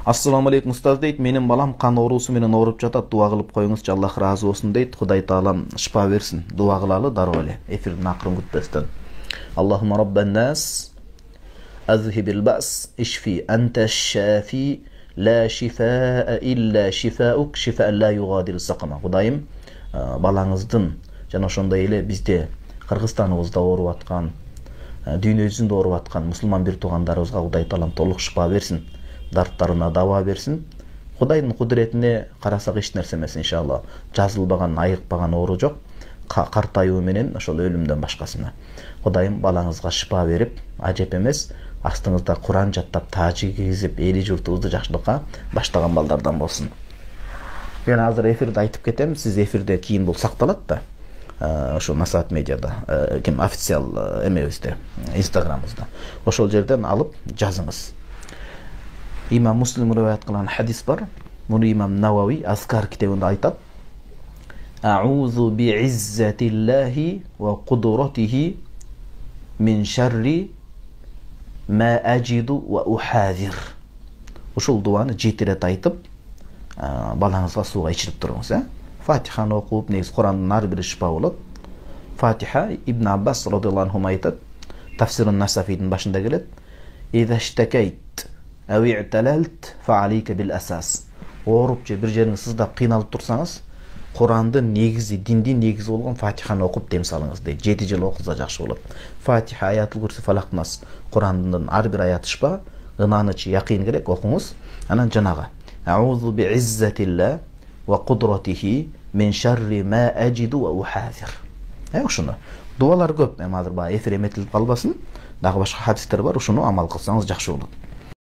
Ассаламу алейкум устаз дейт. Менин балам кан оорусу менен ооруп жатат. Дуа кылып коюңузчу, Аллах ыраазы болсун дейт. Кудай таалам шифа берсин. Дуа кылалы дароо эле. Эфирдин акырын күтпөстөн. Аллахумма раббан нас азхибил бас ишфи анта шафи ла шифаа илля шифаук шифаан ла югадиру сакама. Кудайым, балаңыздын жана ошондой эле бизде Кыргызстаныбызда ооруп аткан, дүйнө жүзүндө ооруп аткан мусулман бир туугандарыбызга Кудай таалам толук шифа берсин. Дарттарына дава берсин. Кудайдын кудуретине карасак эч нерсе эмес иншалла. Жазылбаган, айыкпаган оору жок. Картаюу менен ошол өлүмдөн башкасына. Кудайым балаңызга шифа берип, ажеп эмес, астыңызда Куран жаттап, таажы кийгизип, эли журтубузду жакшылыкка баштаган балдардан болсун. Мен азыр эфирде айтып кетем, сиз эфирде кийин бул сакталат да. Ошо Насаат медиада, ким официал эмебизде, Инстаграмыбызда. Ошол жерден алып жазыңыз. Имам Муслим риваят кылган хадис бар. Муну имам Навави Азкар китебинде айтат. Аузу би'иззатиллахи ва кудратихи мин шарри ма ажиду ва ухазир. Ушул дуаны 7 рет айтып, балаңызга сууга ичирип туруңуз, Фатиханы окуп, негиз Курандын ар бири шифа болот. Фатиха Ибн Аббас радыйаллаху анху айтат. Тафсирун Насафидин башында келет. Идаштакайт Әуи'талалт фа'алейка бил асас. Ооруп же бир жериңиз сыздап кыйналып турсаңыз, Курандын негизи, диндин негизи болгон Фатиханы окуп дем салыңыз дейт. 7 жыл окуса жакшы болот. Фатиха, аятул курси, фалак нас. Курандын ар бир аяты шифа, ынанычы, якын керек окуңуз. Анан жанагы Аузу би'иззатилла ва кудратихи мин шарри ма ажиду ва ухазир. Ошону. Дуалар көп. Эми азыр эфир эметилип калбасын. Дагы башка хадистер бар, ошону амал кылсаңыз жакшы болот.